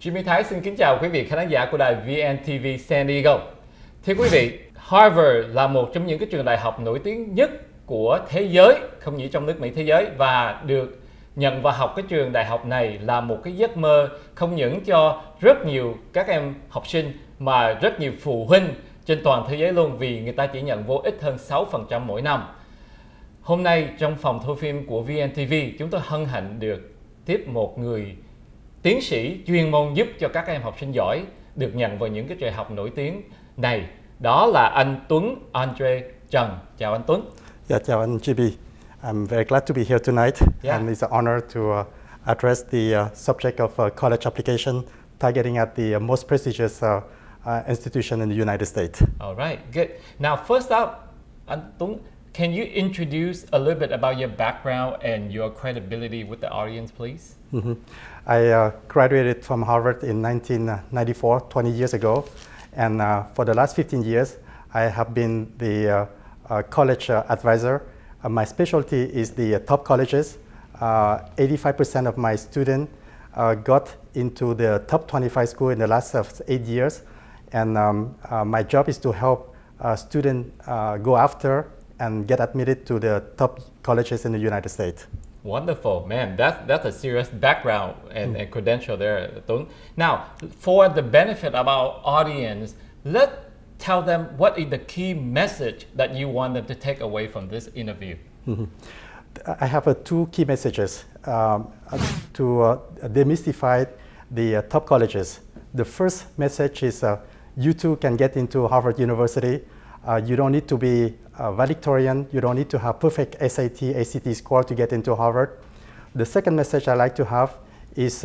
Jimmy Thái xin kính chào quý vị khán giả của đài VNTV San Diego. Thưa quý vị, Harvard là một trong những cái trường đại học nổi tiếng nhất của thế giới, không chỉ trong nước Mỹ, thế giới, và được nhận vào học cái trường đại học này là một cái giấc mơ không những cho rất nhiều các em học sinh mà rất nhiều phụ huynh trên toàn thế giới luôn, vì người ta chỉ nhận vô ít hơn 6% mỗi năm. Hôm nay trong phòng thu phim của VNTV, chúng tôi hân hạnh được tiếp một người tiến sĩ chuyên môn giúp cho các em học sinh giỏi được nhận vào những cái trường học nổi tiếng này. Đó là anh Tuấn, Andre Trần. Chào anh Tuấn. Yeah, chào anh GB. I'm very glad to be here tonight, and it's an honor to address the subject of college application targeting at the most prestigious institution in the United States. All right, good. Now, first up, anh Tuấn, can you introduce a little bit about your background and your credibility with the audience, please? I graduated from Harvard in 1994, 20 years ago, and for the last 15 years, I have been the college advisor. My specialty is the top colleges. 85% of my students got into the top 25 school in the last 8 years, and my job is to help students go after and get admitted to the top colleges in the United States. Wonderful, man. That's a serious background and credential there, Tuấn. Now, for the benefit of our audience, let's tell them what is the key message that you want them to take away from this interview. I have two key messages to demystify the top colleges. The first message is you too can get into Harvard University. You don't need to be valedictorian. You don't need to have perfect SAT, ACT score to get into Harvard. The second message I like to have is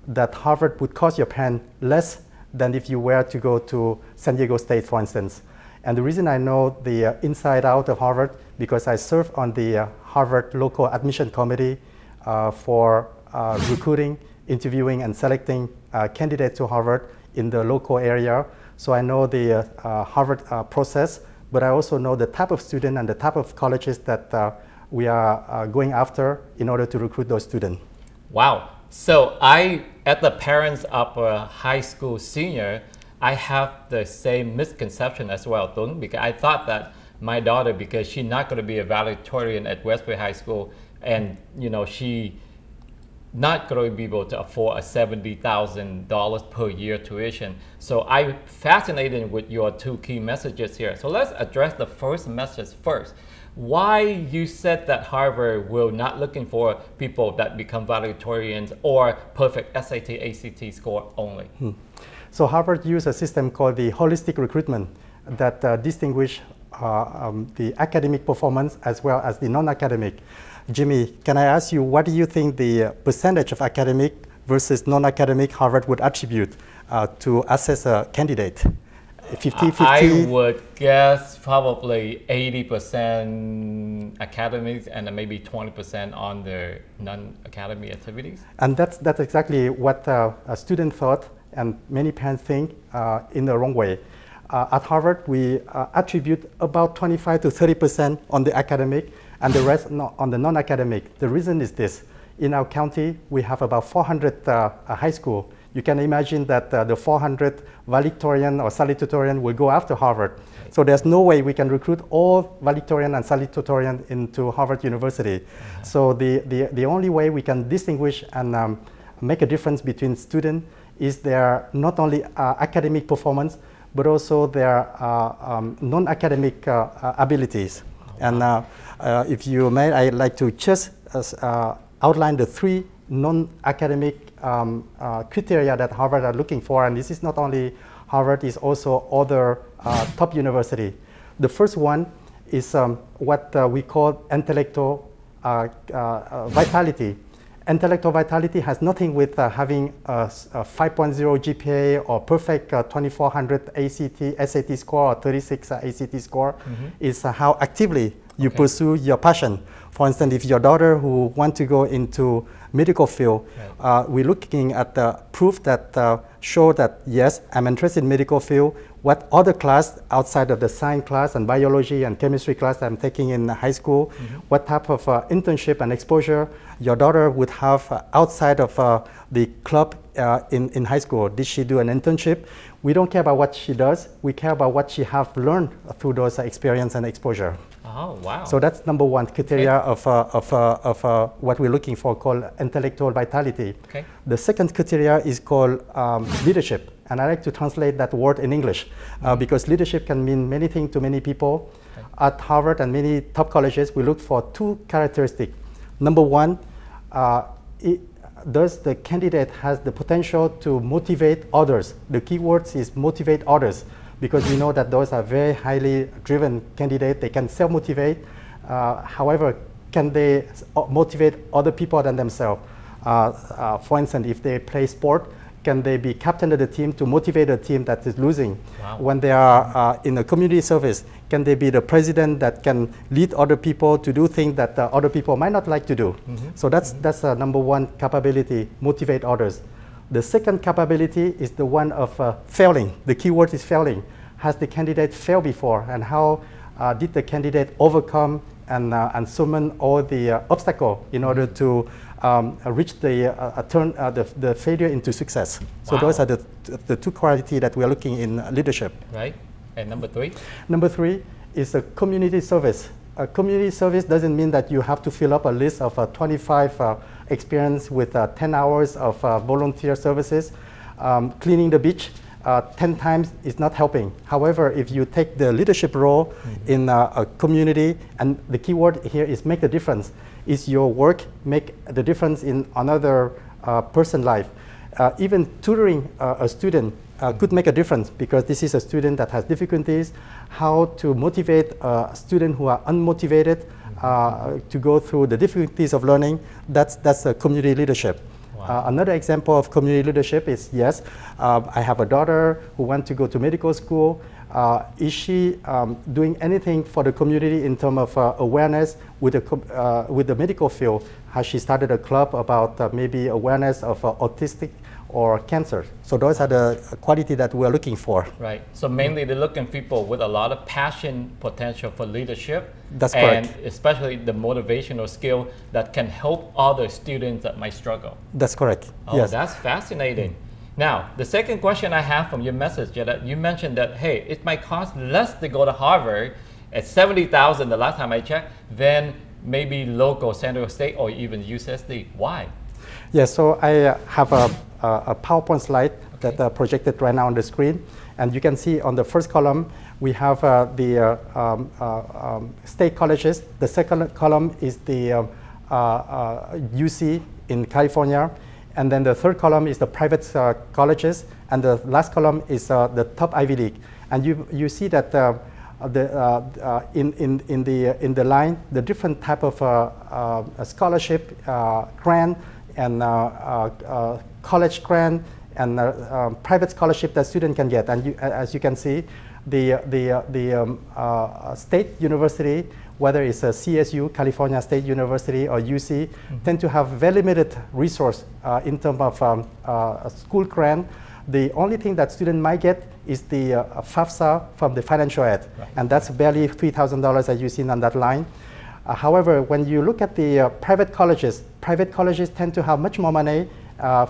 that Harvard would cost your parents less than if you were to go to San Diego State, for instance. And the reason I know the inside out of Harvard, because I serve on the Harvard local admission committee for recruiting, interviewing, and selecting candidates to Harvard in the local area. So I know the Harvard process, but I also know the type of student and the type of colleges that we are going after in order to recruit those students. Wow. So I, as the parents of a high school senior, I have the same misconception as well, Tuấn, because I thought that my daughter, because she's not going to be a valedictorian at Westbury High School, and she not going to be able to afford a $70,000 per year tuition. So I'm fascinated with your two key messages here. So let's address the first message first. Why you said that Harvard will not looking for people that become valedictorians or perfect SAT, ACT score only? So Harvard uses a system called the holistic recruitment that distinguish the academic performance as well as the non-academic. Jimmy, can I ask you, what do you think the percentage of academic versus non-academic Harvard would attribute to assess a candidate? 50-50? I would guess probably 80% academics and maybe 20% on the non-academic activities. And that's exactly what a student thought, and many parents think in the wrong way. At Harvard, we attribute about 25 to 30% on the academic and the rest on the non-academic. The reason is this. In our county, we have about 400 high schools. You can imagine that the 400 valedictorian or salutatorian will go after Harvard. So there's no way we can recruit all valedictorian and salutatorian into Harvard University. So the only way we can distinguish and make a difference between students is their not only academic performance, but also their non-academic abilities. And if you may, I'd like to just outline the three non-academic criteria that Harvard are looking for, and this is not only Harvard, it's also other top university. The first one is what we call intellectual vitality. Intellectual vitality has nothing with having a 5.0 GPA or perfect 2400 SAT score or 36 ACT score. It's how actively you pursue your passion. For instance, if your daughter who want to go into medical field, we're looking at the proof that show that yes, I'm interested in medical field. what other class outside of the science class and biology and chemistry class I'm taking in high school, what type of internship and exposure your daughter would have outside of the club in high school. Did she do an internship? We don't care about what she does. We care about what she have learned through those experience and exposure. Oh, wow. So that's number one criteria of what we're looking for, called intellectual vitality. Okay. The second criteria is called leadership. And I like to translate that word in English because leadership can mean many things to many people. Okay. At Harvard and many top colleges, we look for two characteristics. Number one, does the candidate has the potential to motivate others? The key word is motivate others, because we know that those are very highly driven candidates. They can self-motivate. However, can they motivate other people than themselves? For instance, if they play sport, can they be captain of the team to motivate a team that is losing? Wow. When they are in a community service, can they be the president that can lead other people to do things that other people might not like to do? So that's number one capability, motivate others. The second capability is the one of failing. The key word is failing. Has the candidate failed before, and how did the candidate overcome and summon all the obstacles in order to reach the failure into success? So Wow. those are the two qualities that we are looking in leadership. Right. And number three? Number three is a community service. A community service doesn't mean that you have to fill up a list of 25 experience with 10 hours of volunteer services. Cleaning the beach 10 times is not helping. However, if you take the leadership role in a community, and the key word here is make a difference, is your work make the difference in another person's life. Even tutoring a student could make a difference, because this is a student that has difficulties. How to motivate a student who are unmotivated to go through the difficulties of learning, that's a community leadership. Wow. Another example of community leadership is, yes, I have a daughter who wants to go to medical school. Is she doing anything for the community in terms of awareness with the medical field? Has she started a club about maybe awareness of autistic or cancer? So those are the quality that we're looking for. Right. So mainly they're looking for people with a lot of passion, potential for leadership. That's and correct. especially the motivational skill that can help other students that might struggle. That's correct. Oh, yes. that's fascinating. Now, the second question I have from your message, that you mentioned that, hey, it might cost less to go to Harvard at $70,000 the last time I checked than maybe local San Diego State or even UCSD. Why? Yes, so I have a PowerPoint slide that projected right now on the screen. And you can see on the first column, we have the state colleges. The second column is the UC in California. And then the third column is the private colleges. And the last column is the top Ivy League. And you see that in the line, the different type of scholarship, grant, and college grant, and private scholarship that student can get. And as you can see, the state university, whether it's a CSU, California State University, or UC, tend to have very limited resource in terms of school grant. The only thing that student might get is the FAFSA from the financial aid, right. And that's barely $3,000 as you see on that line. However, when you look at the private colleges tend to have much more money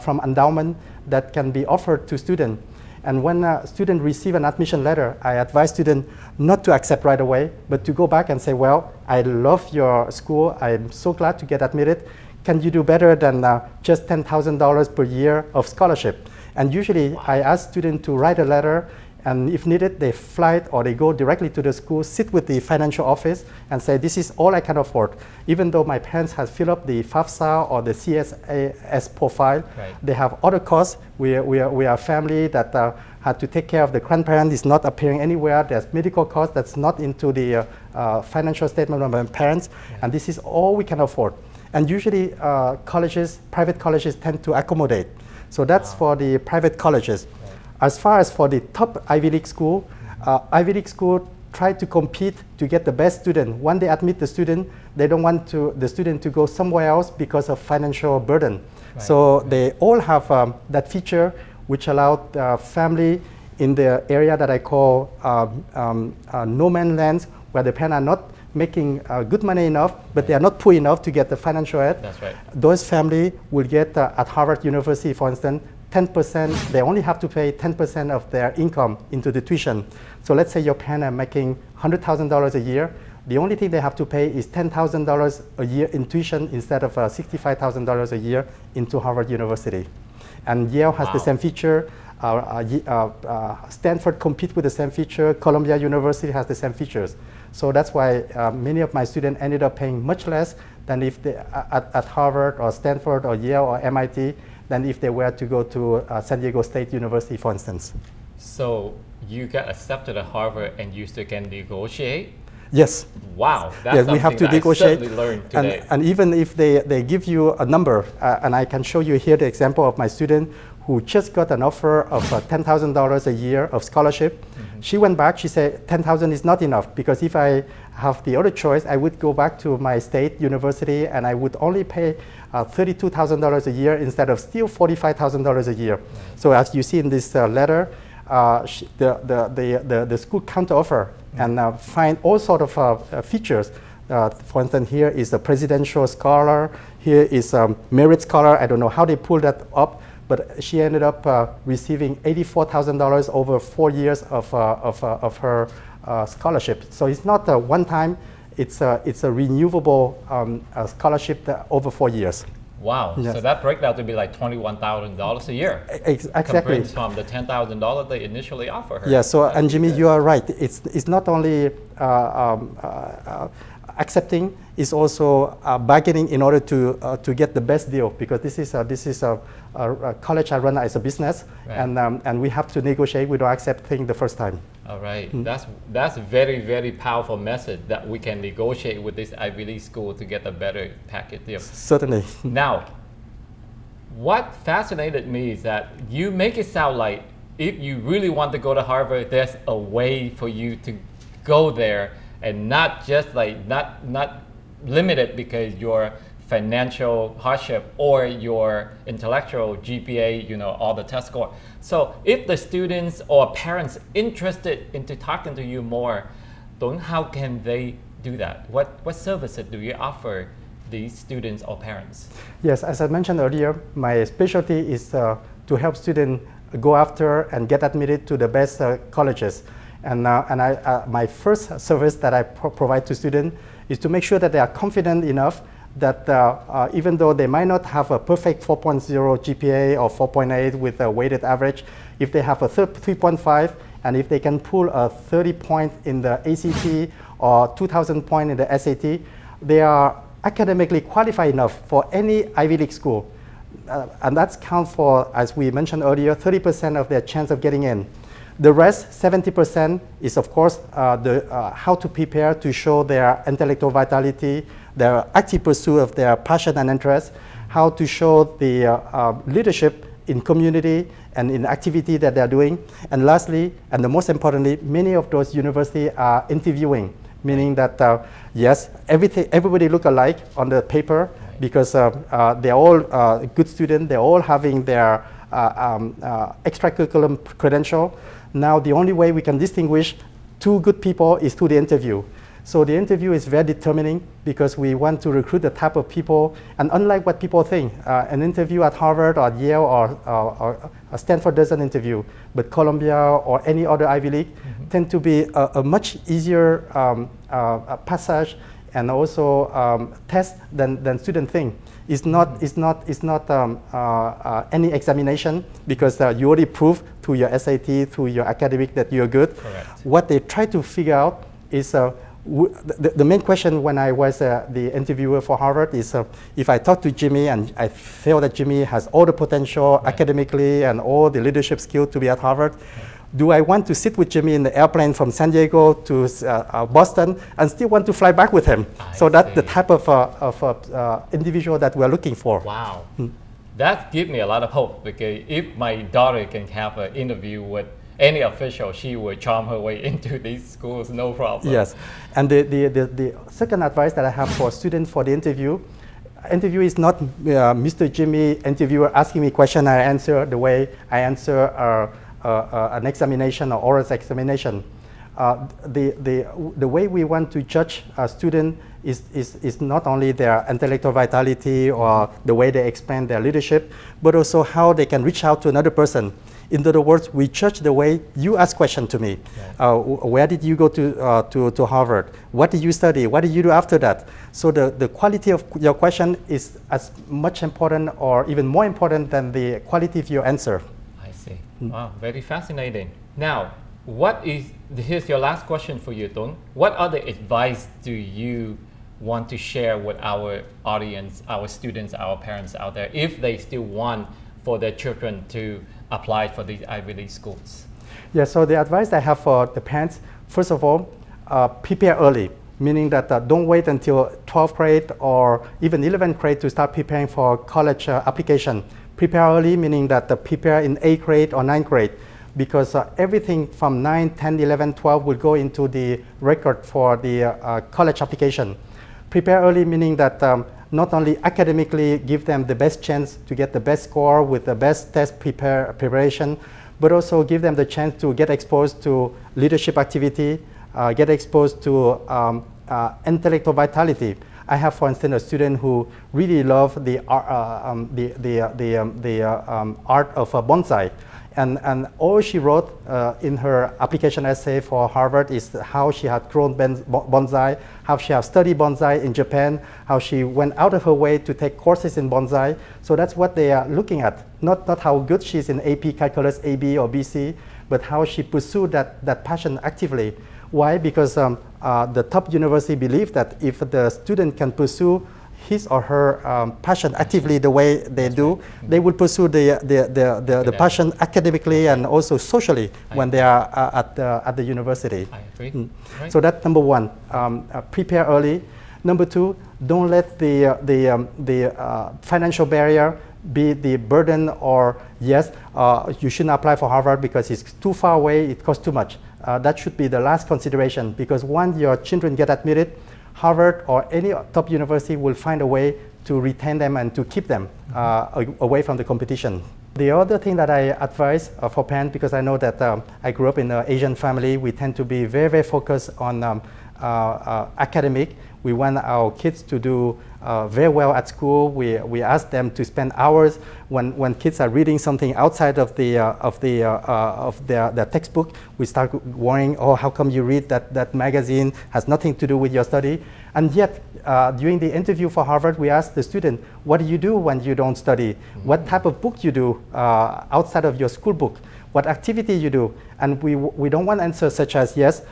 from endowment that can be offered to students. And when a student receive an admission letter, I advise students not to accept right away, but to go back and say, well, I love your school. I'm so glad to get admitted. Can you do better than just $10,000 per year of scholarship? And usually I ask students to write a letter, and if needed, they fly or they go directly to the school, sit with the financial office and say, this is all I can afford. Even though my parents have filled up the FAFSA or the CSAS profile, right. They have other costs. We are a family that had to take care of the grandparent is not appearing anywhere. There's medical costs that's not into the financial statement of my parents, yeah. And this is all we can afford. And usually private colleges tend to accommodate. So that's for the private colleges. As far as for the top Ivy League school, Ivy League school try to compete to get the best student. When they admit the student, they don't want the student to go somewhere else because of financial burden. Right. So they all have that feature which allowed family in the area that I call no man's land, where the parents are not making good money enough, but they are not poor enough to get the financial aid. That's right. Those families will get at Harvard University, for instance, 10%, they only have to pay 10% of their income into the tuition. So let's say your parents are making $100,000 a year. The only thing they have to pay is $10,000 a year in tuition instead of $65,000 a year into Harvard University. And Yale has the same feature. Stanford competes with the same feature. Columbia University has the same features. So that's why many of my students ended up paying much less than if they at Harvard or Stanford or Yale or MIT than if they were to go to San Diego State University, for instance. So you got accepted at Harvard and you still can negotiate? Yes. Wow, that's yes, we have to negotiate. I certainly learned today. And even if they give you a number, and I can show you here the example of my student who just got an offer of $10,000 a year of scholarship. Mm-hmm. She went back, she said $10,000 is not enough, because if I have the other choice, I would go back to my state university and I would only pay $32,000 a year instead of still $45,000 a year. Mm-hmm. So as you see in this letter, the school counter-offer and find all sort of features. For instance, here is a presidential scholar, here is a merit scholar. I don't know how they pulled that up, but she ended up receiving $84,000 over 4 years of her scholarship. So it's not a one-time, it's a renewable scholarship over 4 years. Wow, yes. So that breaks out to be like $21,000 a year. Exactly. Compared from the $10,000 they initially offer her. Yeah, so, and Jimmy, you are right. It's not only accepting, it's also bargaining in order to get the best deal, because this is a college I run as a business, right. And we have to negotiate. We don't accept things the first time. All right, that's a very, very powerful message that we can negotiate with this Ivy League school to get a better package deal. Certainly. Now, what fascinated me is that you make it sound like if you really want to go to Harvard, there's a way for you to go there, and not just like not limited because your financial hardship or your intellectual GPA, all the test score. So if the students or parents interested into talking to you more, Tuấn, how can they do that? What services do you offer these students or parents? Yes, as I mentioned earlier, my specialty is to help students go after and get admitted to the best colleges. And my first service that I provide to students is to make sure that they are confident enough that even though they might not have a perfect 4.0 GPA or 4.8 with a weighted average, if they have a 3.5 and if they can pull a 30 point in the ACT or 2,000 point in the SAT, they are academically qualified enough for any Ivy League school. And that's count for, as we mentioned earlier, 30% of their chance of getting in. The rest, 70%, is of course how to prepare to show their intellectual vitality, their active pursuit of their passion and interest, how to show the leadership in community and in activity that they're doing. And lastly, and the most importantly, many of those universities are interviewing, meaning that yes, everybody look alike on the paper because they're all good students, they're all having their extracurricular credential. Now the only way we can distinguish two good people is through the interview. So the interview is very determining because we want to recruit the type of people, and unlike what people think, an interview at Harvard or Yale or Stanford doesn't interview, but Columbia or any other Ivy League tend to be a much easier passage and also test than students think. It's not any examination because you already prove through your SAT, through your academic that you're good. Correct. What they try to figure out is the main question when I was the interviewer for Harvard is if I talk to Jimmy and I feel that Jimmy has all the potential academically and all the leadership skills to be at Harvard, do I want to sit with Jimmy in the airplane from San Diego to Boston and still want to fly back with him? So that's the type of individual that we're looking for. Wow. That gives me a lot of hope, because if my daughter can have an interview with any official, she will charm her way into these schools, no problem. Yes. And the second advice that I have for students for the interview is not Mr. Jimmy interviewer asking me question, I answer the way I answer an examination or oral examination. The way we want to judge a student is not only their intellectual vitality or the way they explain their leadership, but also how they can reach out to another person. In other words, we judge the way you ask questions to me. Where did you go to Harvard? What did you study? What did you do after that? So the quality of your question is as much important or even more important than the quality of your answer. I see. Wow, very fascinating. Now, here's your last question for you, Tuấn. What other advice do you want to share with our audience, our students, our parents out there, if they still want for their children to apply for these Ivy League schools? Yeah, so the advice I have for the parents, first of all, prepare early, meaning that don't wait until 12th grade or even 11th grade to start preparing for college application. Prepare early, meaning that prepare in 8th grade or 9th grade, because everything from 9, 10, 11, 12 will go into the record for the college application. Prepare early, meaning that not only academically give them the best chance to get the best score with the best test preparation, but also give them the chance to get exposed to leadership activity, get exposed to intellectual vitality. I have, for instance, a student who really loved the art of bonsai. And all she wrote in her application essay for Harvard is how she had grown bonsai, how she had studied bonsai in Japan, how she went out of her way to take courses in bonsai. So that's what they are looking at. Not how good she is in AP Calculus AB or BC, but how she pursued that passion actively. Why? Because the top university believe that if the student can pursue his or her passion actively the way they do, they will pursue the passion academically and also socially when they are at the university. I agree. Right. So that's number one, prepare early. Number two, don't let the financial barrier be the burden or yes, you shouldn't apply for Harvard because it's too far away, it costs too much. That should be the last consideration, because once your children get admitted, Harvard or any top university will find a way to retain them and to keep them away from the competition. The other thing that I advise for parents, because I know that I grew up in an Asian family, we tend to be very, very focused on academic. We want our kids to do very well at school. We ask them to spend hours when kids are reading something outside of their textbook. We start worrying, oh, how come you read that magazine, has nothing to do with your study. And yet, during the interview for Harvard, we asked the student, what do you do when you don't study? What type of book you do outside of your school book? What activity you do? And we don't want answers such as, yes,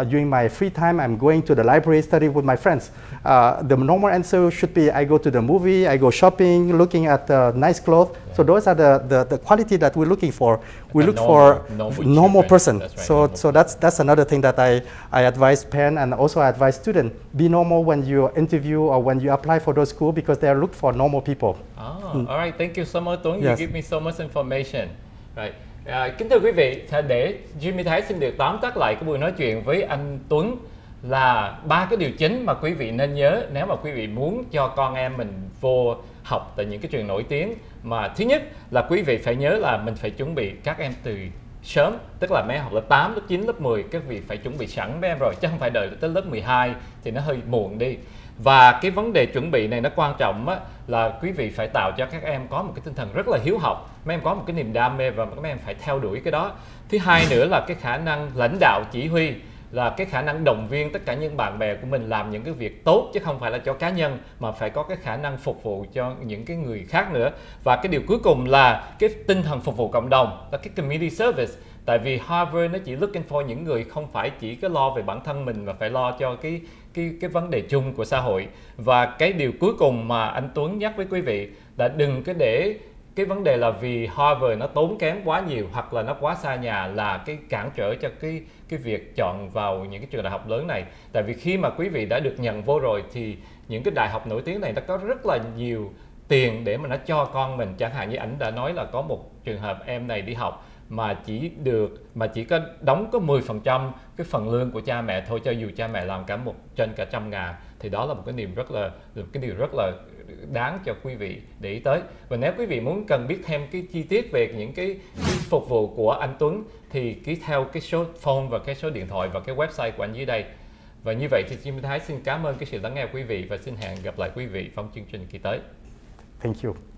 during my free time, I'm going to the library, study with my friends. The normal answer should be, I go to the movie, I go shopping, looking at nice clothes. Yeah. So those are the quality that we're looking for. We look for normal person. That's right, so that's another thing that I advise parents and also I advise students. Be normal when you interview or when you apply for those schools, because they are looking for normal people. Oh, all right, thank you so much, Tuấn. You give me so much information. Right. Kính thưa quý vị, để Jimmy Thái xin được tóm tắt lại cái buổi nói chuyện với anh Tuấn là 3 cái điều chính mà quý vị nên nhớ nếu mà quý vị muốn cho con em mình vô học tại những cái trường nổi tiếng. Mà thứ nhất là quý vị phải nhớ là mình phải chuẩn bị các em từ sớm, tức là mấy em học lớp 8, lớp 9, lớp 10, các vị phải chuẩn bị sẵn mấy em rồi, chứ không phải đợi tới lớp 12 thì nó hơi muộn đi. Và cái vấn đề chuẩn bị này nó quan trọng á, là quý vị phải tạo cho các em có một cái tinh thần rất là hiếu học, mấy em có một cái niềm đam mê và mấy em phải theo đuổi cái đó. Thứ hai nữa là cái khả năng lãnh đạo chỉ huy, là cái khả năng động viên tất cả những bạn bè của mình làm những cái việc tốt, chứ không phải là cho cá nhân mà phải có cái khả năng phục vụ cho những cái người khác nữa. Và cái điều cuối cùng là cái tinh thần phục vụ cộng đồng, là cái community service. Tại vì Harvard nó chỉ looking for những người không phải chỉ có lo về bản thân mình mà phải lo cho cái vấn đề chung của xã hội. Và cái điều cuối cùng mà anh Tuấn nhắc với quý vị là đừng có để cái vấn đề là vì Harvard nó tốn kém quá nhiều hoặc là nó quá xa nhà là cái cản trở cho cái việc chọn vào những cái trường đại học lớn này. Tại vì khi mà quý vị đã được nhận vô rồi thì những cái đại học nổi tiếng này nó có rất là nhiều tiền để mà nó cho con mình. Chẳng hạn như ảnh đã nói là có một trường hợp em này đi học mà chỉ có đóng có 10% cái phần lương của cha mẹ thôi, cho dù cha mẹ làm trên cả 100.000, thì đó là một cái điều rất là đáng cho quý vị để ý tới. Và nếu quý vị muốn cần biết thêm cái chi tiết về những cái phục vụ của anh Tuấn thì ký theo cái số phone và cái số điện thoại và cái website của anh dưới đây. Và như vậy thì Jim Thái xin cảm ơn cái sự lắng nghe quý vị và xin hẹn gặp lại quý vị trong chương trình kỳ tới. Thank you.